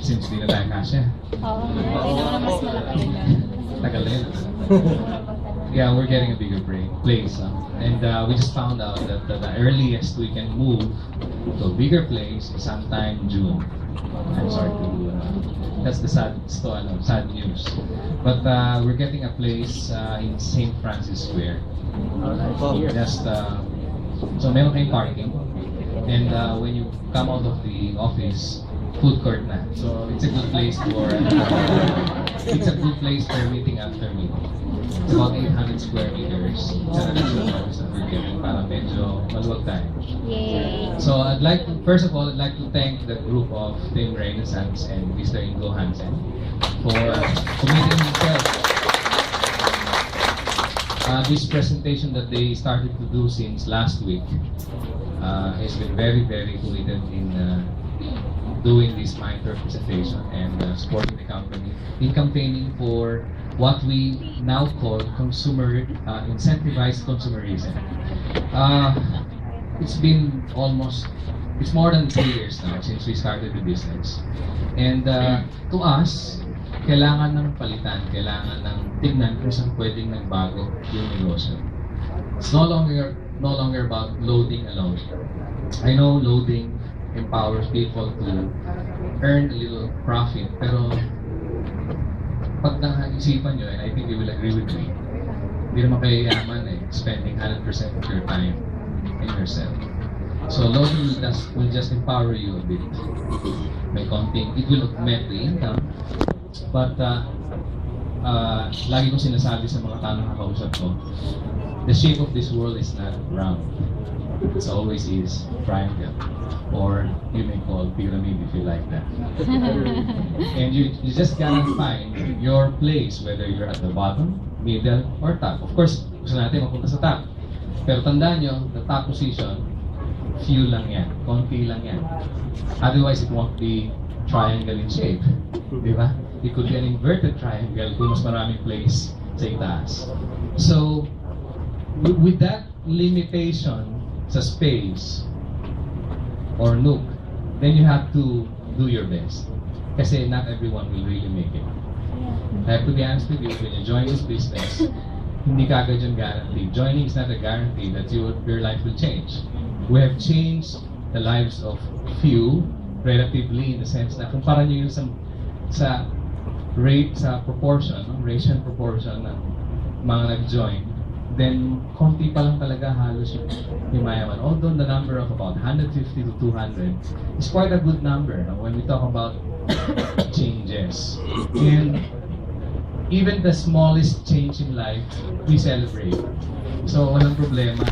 Since di na tayo kasya. Oo, hindi naman mas malaki. Tagal na yun. Yeah, we're getting a bigger place. And we just found out that the earliest we can move to a bigger place is sometime June. I'm sorry to that's the sad news. But we're getting a place in St. Francis Square. Just so meron kayong parking. And when you come out of the office, food court na. So it's a good place for meeting after meeting. It's about 800 square meters. It's an additional office that we're getting para medyo maluwag tayo. Yay! So first of all, I'd like to thank the group of Team Renaissance and Mr. Ingo Hansen for committing themselves. This presentation that they started to do since last week has been very, very committed in doing this MITRE presentation and supporting the company in campaigning for what we now call incentivized consumerism. It's more than 3 years now since we started the business. And to us, kailangan ng palitan, kailangan ng tignan kung saan pwedeng nagbago yung negosyo. It's no longer about loading alone. I know loading empowers people to earn a little profit, pero pag nang-isipan nyo, and I think you will agree with me, hindi naman kayo yaman spending 100% of your time in yourself. So loading will just empower you a bit. May konting, it will augment the income, but lagi kong sinasabi sa mga tao na kakausap ko, the shape of this world is not round. It always is triangle, or you may call pyramid if you like that. And you just gotta find your place, whether you're at the bottom, middle, or top. Of course, gusto natin mapunta sa top. Pero tandaan nyo, the top position, few lang yan, konti lang yan. Otherwise, it won't be triangle in shape. Di ba? It could be an inverted triangle kung mas maraming place sa itaas. So, with that limitation sa space or nook, then you have to do your best. Kasi not everyone will really make it. I have to be honest with you, when you join this business, hindi kagad yung guarantee. Joining is not a guarantee that your life will change. We have changed the lives of few relatively, in the sense na kumpara nyo yun sa rate, sa proportion, ratio proportion ng mga nag-join, then konti pa lang talaga halos yung mayaman. Although the number of about 150 to 200 is quite a good number when we talk about changes. And even the smallest change in life, we celebrate. So walang problema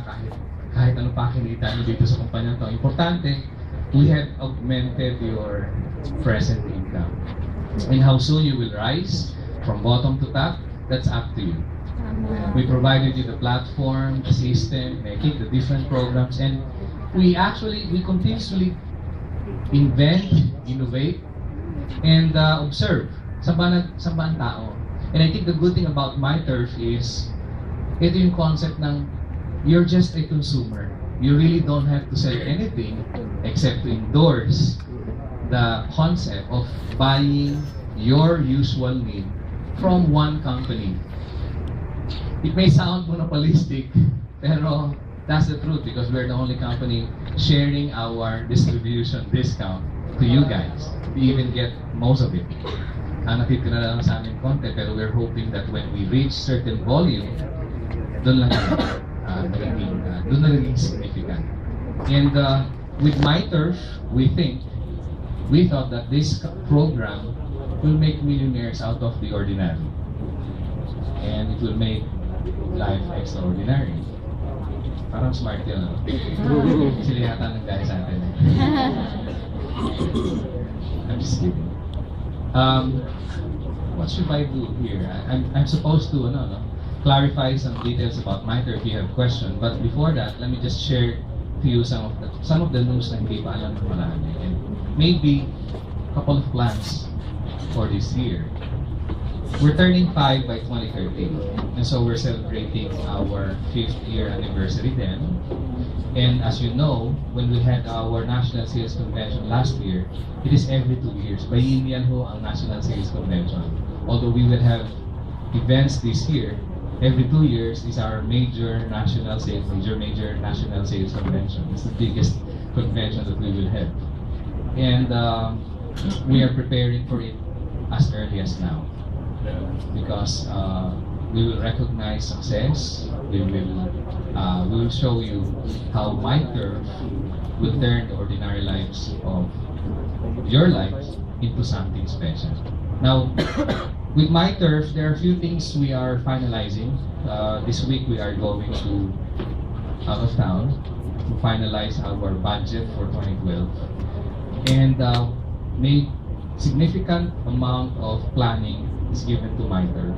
kahit ano pa kinita nyo dito sa kumpanya to. Importante, we have augmented your present income. And how soon you will rise from bottom to top, that's up to you. We provided you the platform, the system, making the different programs, and we continuously invent, innovate, and observe. Saan ba ang tao? And I think the good thing about MyTurf is, ito yung concept ng you're just a consumer. You really don't have to sell anything except to endorse the concept of buying your usual need from one company. It may sound monopolistic, pero that's the truth because we're the only company sharing our distribution discount to you guys. We even get most of it. Natitira na lang sa amin konti, pero we're hoping that when we reach certain volume, doon nagiging significant. And with MyTurf, we thought that this program will make millionaires out of the ordinary. And it will make life extraordinary. Parang smart yun, no? Sila yata nag-dahil sa atin. I'm just kidding. What should I do here? I'm supposed to clarify some details about MyTurf if you have questions. But before that, let me just share to you some of the news na hindi pa alam ng marami. And maybe a couple of plans for this year. we're turning 5 by 2030. And so we're celebrating our 5th year anniversary then. And as you know, when we had our National Sales Convention last year, it is every 2 years. Bayinian ho ang National Sales Convention. Although we will have events this year, every 2 years is our major national sales convention. It's the biggest convention that we will have. And we are preparing for it as early as now. Because we will recognize success, we will show you how my turf will turn the ordinary lives of your lives into something special. Now, with my turf, there are a few things we are finalizing. This week we are going to out of town to finalize our budget for 2012 and may significant amount of planning is given to my turf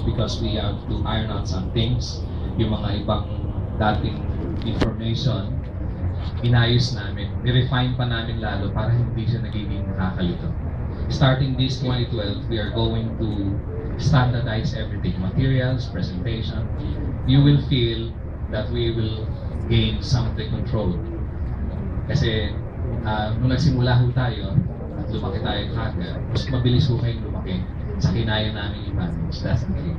because we have to iron out some things. Yung mga ibang dating information, inayos namin, i-refine pa namin lalo para hindi siya nagiging nakakalito. Starting this 2012, we are going to standardize everything, materials, presentation. You will feel that we will gain some of the control. Kasi nung nagsimula ho tayo, at lumaki tayo kagad, mas mabilis ho kayong lumaki sa kinaya namin i-manage. That's the thing.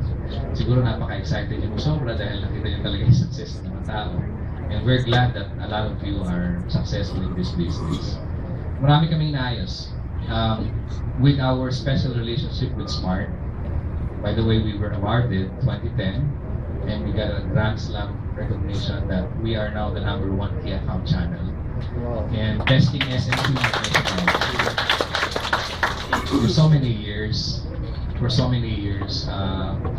Siguro napaka-excited yung sobra dahil nakita nyo talaga yung success ng mga tao. And we're glad that a lot of you are successful in this business. Marami kaming naayos. With our special relationship with Smart, by the way, we were awarded 2010 and we got a Grand Slam recognition that we are now the #1 key account channel. And testing SMC for so many years,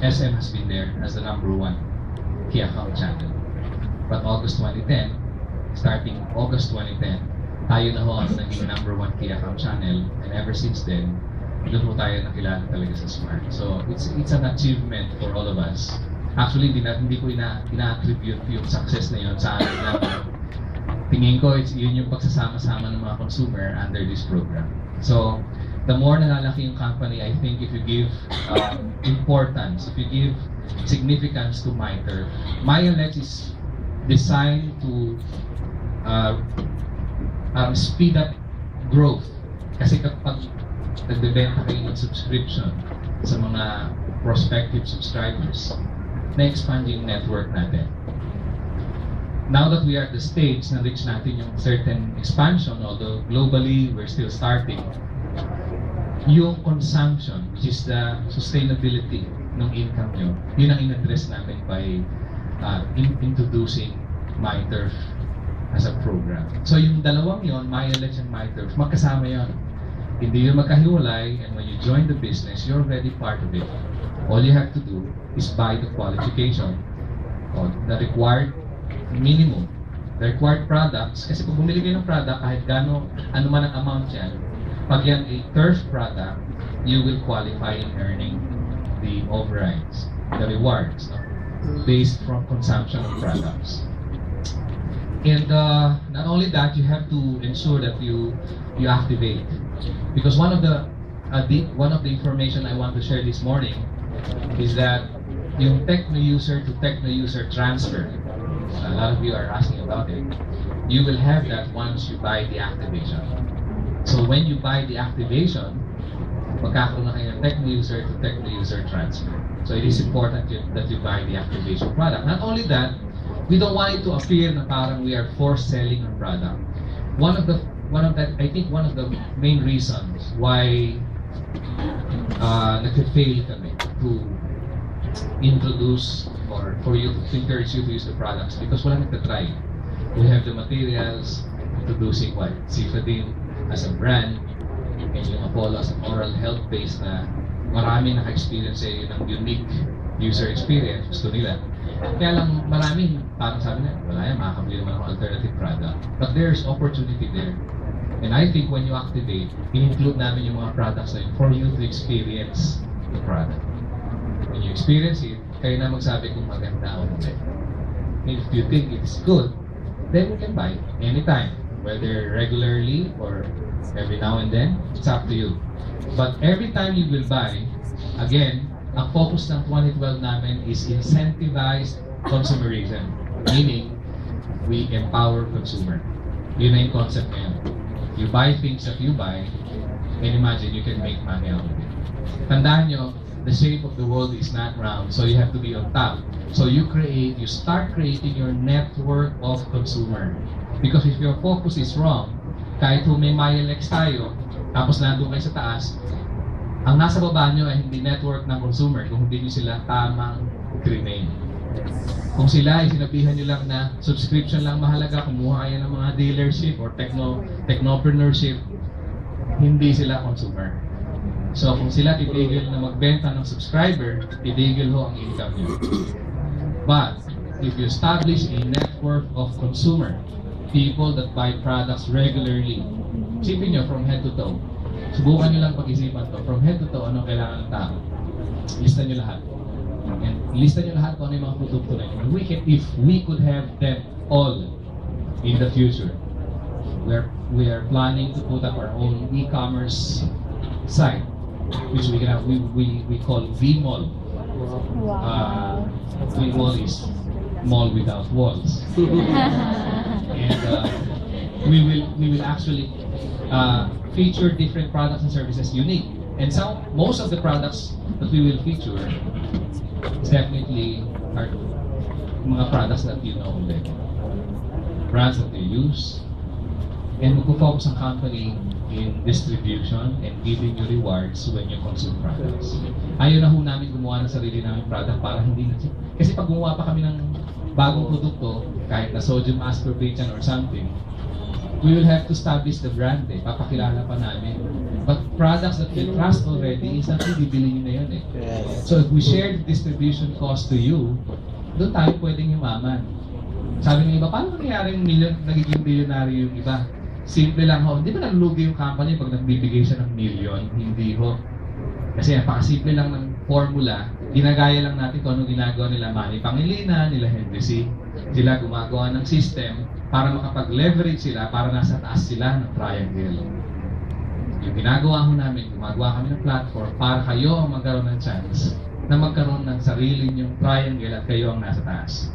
SM has been there as the #1 key account channel. But August 2010, starting August 2010, tayo na ho ang naging #1 key account channel, and ever since then, doon po tayo nakilala talaga sa Smart. So it's an achievement for all of us. Actually, hindi ko ina-attribute yung success na yun sa amin lang. Tingin ko, yun yung pagsasama-sama ng mga consumer under this program. So, the more nalalaki yung company, I think if you give importance, if you give significance to MyTurf, MyLex is designed to speed up growth. Kasi kapag nagbebenta kayo ng subscription sa mga prospective subscribers, na-expand yung network natin. Now that we are at the stage na reach natin yung certain expansion, although globally we're still starting, yung consumption, which is the sustainability ng income nyo, yun ang in-address natin by introducing MyTurf as a program. So yung dalawang yon, MyLex and MyTurf, magkasama yon. Hindi yun magkahiwalay, and when you join the business, you're already part of it. All you have to do is buy the qualification or the required minimum, the required products. Kasi kung bumili kayo ng product, kahit ano man ang amount yan, pag yan a turf product, you will qualify in earning the overrides, the rewards, no? Based from consumption of products. And not only that, you have to ensure that you activate. Because one of the information I want to share this morning is that yung techno-user to techno-user transfer, a lot of you are asking about it, you will have that once you buy the activation. So when you buy the activation, magkakaroon na kayo ng techno-user to techno-user transfer. So it is important that you buy the activation product. Not only that, we don't want it to appear na parang we are forced selling our product. I think one of the main reasons why nag-fail kami to introduce or for you to encourage you to use the products because wala nagtatry. We have the materials, introducing what? Cifadin as a brand, and yung Apollo as an oral health base na marami naka-experience ng unique user experience. Gusto nila. Kaya lang maraming parang sabi na, wala yan, makakabili naman ng alternative product. But there's opportunity there. And I think when you activate, in-include namin yung mga products na yun for you to experience the product. When you experience it, kayo na magsabi kung maganda o hindi. If you think it's good, then you can buy anytime. Whether regularly or every now and then, it's up to you. But every time you will buy, Again, ang focus ng 2012 namin is incentivized consumerism. Meaning, we empower consumer. Yun na yung concept ngayon. You buy things that you buy, and imagine you can make money out of it. Tandaan nyo, the shape of the world is not round, so you have to be on top. So you start creating your network of consumer. Because if your focus is wrong, kahit kung may milex tayo, tapos nandun kayo sa taas, ang nasa baba nyo ay hindi network ng consumer kung hindi nyo sila tamang remain. Kung sila ay sinabihan nyo lang na subscription lang mahalaga, kumuha kayo ng mga dealership or technopreneurship, hindi sila consumer. So kung sila titigil na magbenta ng subscriber, titigil ho ang income nyo. But if you establish a network of consumer, people that buy products regularly, isipin nyo from head to toe. Subukan nyo lang pag-isipan to. From head to toe, ano kailangan ng tao? Lista nyo lahat. And lista nyo lahat kung ano yung mga produkto na yun. If we could have them all in the future, we are planning to put up our own e-commerce site, which we call V-Mall. Wow. V-Mall is mall without walls. And we will actually feature different products and services unique. And most of the products that we will feature definitely are mga products that you know already. Brands that they use. And magpo-focus ang company in distribution and giving you rewards when you consume products. Ayaw na ho namin gumawa ng sarili namin product para hindi na... Kasi pag gumawa pa kami ng bagong produkto, kahit na sodium ascorbate or something, we will have to establish the brand eh. Papakilala pa namin. But products that we trust already, instantly bibili nyo na yun eh. So if we share the distribution cost to you, doon tayo pwedeng yumaman. Sabi ng iba, paano nangyari yung nagiging bilyonaryo yung iba? Simple lang ho. Hindi ba nalulugi yung company pag nagbibigay siya ng million? Hindi ho. Kasi napakasimple lang ng formula. Ginagaya lang natin kung ano ginagawa nila Manny Pangilinan, nila Henry C. Sila gumagawa ng system para makapag-leverage sila para nasa taas sila ng triangle. Yung ginagawa ho namin, gumagawa kami ng platform para kayo ang magkaroon ng chance na magkaroon ng sarili niyong triangle at kayo ang nasa taas.